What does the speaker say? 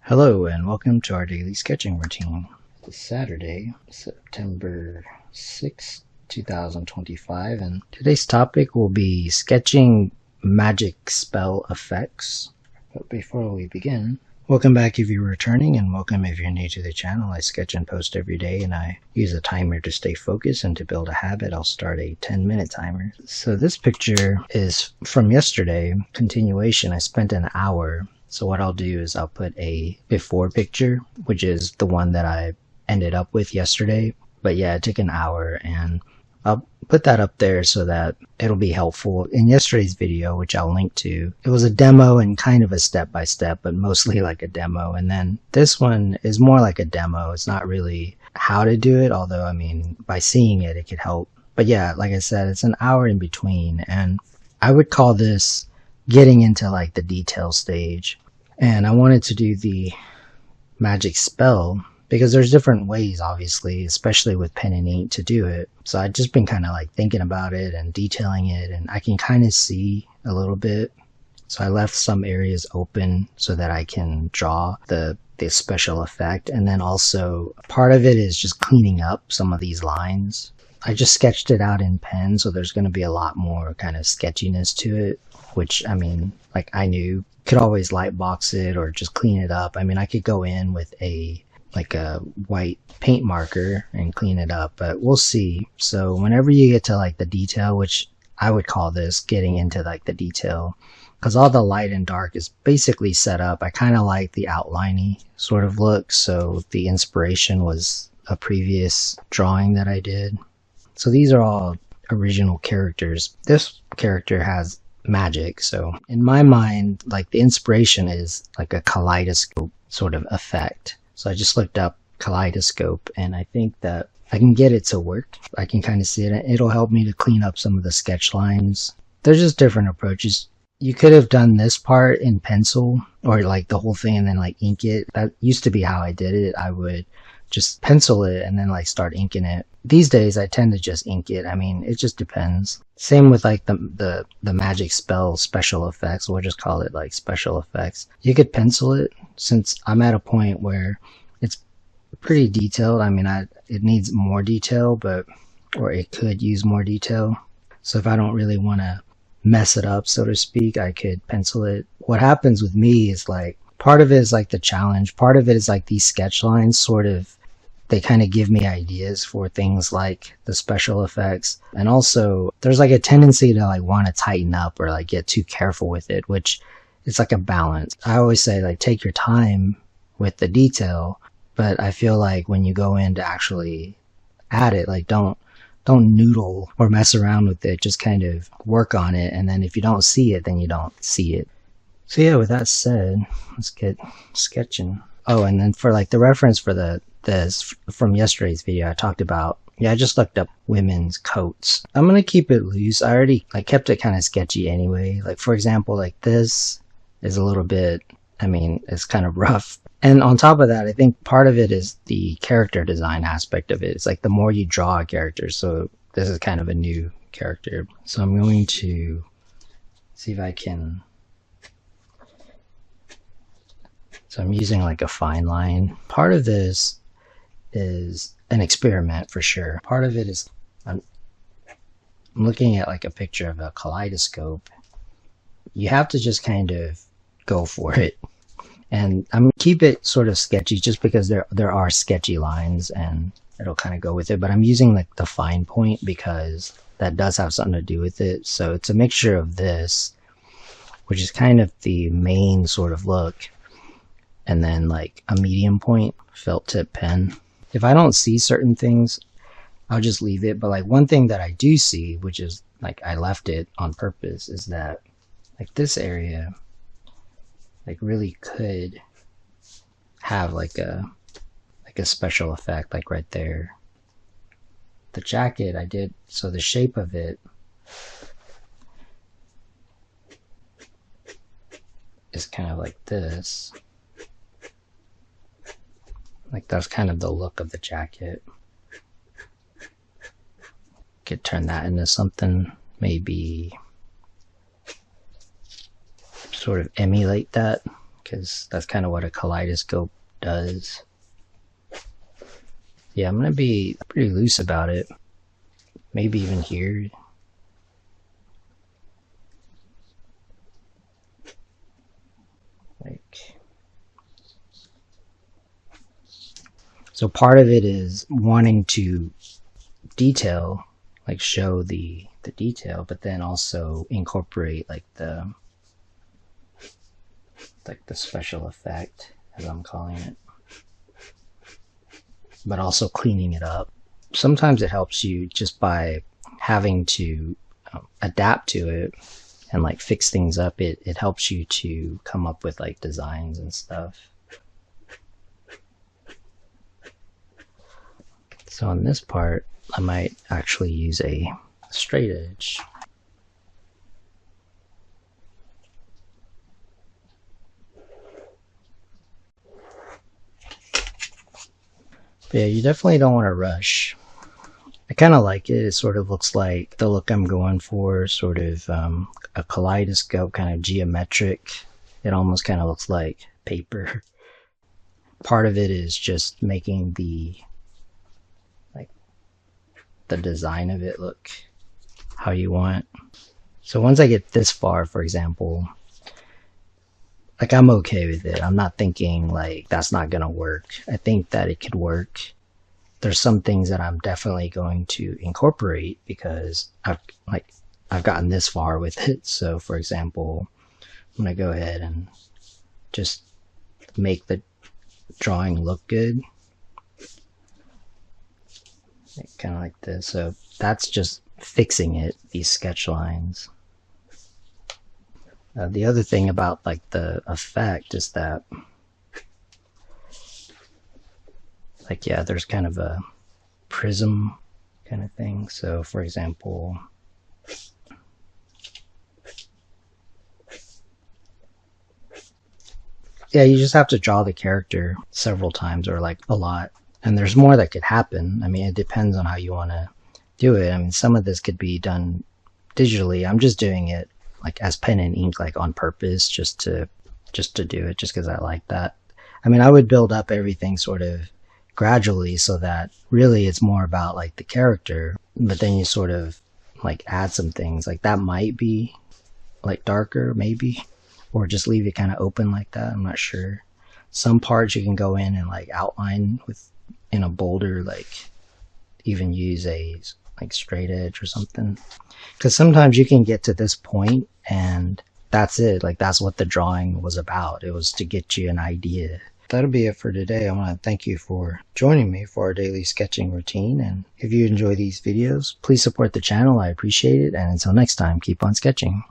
Hello and welcome to our daily sketching routine. It's Saturday, September 6th, 2025, and today's topic will be sketching magic spell effects. But before we begin, welcome back if you're returning, and welcome if you're new to the channel. I sketch and post every day, and I use a timer to stay focused, and to build a habit, I'll start a 10-minute timer. So this picture is from yesterday, continuation. I spent an hour. So what I'll do is I'll put a before picture, which is the one that I ended up with yesterday. But yeah, it took an hour, and I'll put that up there so that it'll be helpful. In yesterday's video, which I'll link to, it was a demo and kind of a step-by-step, but mostly like a demo. And then this one is more like a demo. It's not really how to do it, although, I mean, by seeing it, it could help. But yeah, like I said, it's an hour in between, and I would call this getting into like the detail stage. And I wanted to do the magic spell because there's different ways, obviously, especially with pen and ink, to do it. So I've just been kind of like thinking about it and detailing it, and I can kind of see a little bit. So I left some areas open so that I can draw the special effect. And then also part of it is just cleaning up some of these lines. I just sketched it out in pen, so there's going to be a lot more kind of sketchiness to it, which, I mean, like I knew could always light box it or just clean it up. I mean, I could go in with a white paint marker and clean it up, but we'll see. So whenever you get to like the detail, which I would call this getting into like the detail, because all the light and dark is basically set up. I kind of like the outliney sort of look, so the inspiration was a previous drawing that I did. So these are all original characters. This character has magic, so in my mind, like the inspiration is like a kaleidoscope sort of effect. So I just looked up kaleidoscope, and I think that I can get it to work. I can kind of see it, and it'll help me to clean up some of the sketch lines. There's just different approaches. You could have done this part in pencil, or like the whole thing and then like ink it. That used to be how I did it. I would just pencil it and then like start inking it. These days I tend to just ink it. I mean, it just depends. Same with like the magic spell special effects. We'll just call it like special effects. You could pencil it, since I'm at a point where it's pretty detailed. I mean, it needs more detail, or it could use more detail. So if I don't really want to mess it up, so to speak, I could pencil it. What happens with me is like, part of it is like the challenge. Part of it is like these sketch lines sort of, they kind of give me ideas for things like the special effects. And also there's like a tendency to like want to tighten up or like get too careful with it, which it's like a balance. I always say like take your time with the detail, but I feel like when you go in to actually add it, like don't noodle or mess around with it. Just kind of work on it, and then if you don't see it, then you don't see it. So yeah, with that said, let's get sketching. Oh, and then for like the reference for this from yesterday's video, I talked about, yeah, I just looked up women's coats. I'm gonna keep it loose. I already like kept it kind of sketchy anyway. Like for example, like this is a little bit, I mean, it's kind of rough. And on top of that, I think part of it is the character design aspect of it. It's like the more you draw a character, so this is kind of a new character. So I'm going to see if I can. So I'm using like a fine line. Part of this is an experiment for sure. Part of it is I'm looking at like a picture of a kaleidoscope. You have to just kind of go for it. And I'm gonna keep it sort of sketchy just because there are sketchy lines and it'll kind of go with it. But I'm using like the fine point because that does have something to do with it. So it's a mixture of this, which is kind of the main sort of look, and then like a medium point felt tip pen. If I don't see certain things, I'll just leave it. But like one thing that I do see, which is like I left it on purpose, is that like this area like really could have like a special effect, like right there. The jacket I did, so the shape of it is kind of like this. Like that's kind of the look of the jacket. Could turn that into something, maybe sort of emulate that because that's kind of what a kaleidoscope does. Yeah, I'm going to be pretty loose about it. Maybe even here. So part of it is wanting to detail, like show the detail, but then also incorporate like the special effect, as I'm calling it, but also cleaning it up. Sometimes it helps you just by having to adapt to it and like fix things up. It helps you to come up with like designs and stuff. So on this part, I might actually use a straight edge. But yeah, you definitely don't want to rush. I kind of like it. It sort of looks like the look I'm going for, sort of a kaleidoscope, kind of geometric. It almost kind of looks like paper. Part of it is just making the design of it look how you want. So once I get this far, for example, like I'm okay with it. I'm not thinking like that's not gonna work. I think that it could work. There's some things that I'm definitely going to incorporate because I've gotten this far with it. So for example, I'm gonna go ahead and just make the drawing look good. Kind of like this. So that's just fixing it, these sketch lines. The other thing about like the effect is that like, yeah, there's kind of a prism kind of thing. So for example, yeah, you just have to draw the character several times or like a lot. And there's more that could happen. I mean, it depends on how you want to do it. I mean, some of this could be done digitally. I'm just doing it like as pen and ink, like on purpose, just to do it, just because I like that. I mean, I would build up everything sort of gradually so that really it's more about like the character, but then you sort of like add some things like that might be like darker maybe, or just leave it kind of open like that. I'm not sure. Some parts you can go in and like outline with in a bolder, like even use a like straight edge or something, because sometimes you can get to this point and that's it. Like that's what the drawing was about. It was to get you an idea. That'll be it for today. I want to thank you for joining me for our daily sketching routine, and if you enjoy these videos, please support the channel. I appreciate it, and until next time, keep on sketching.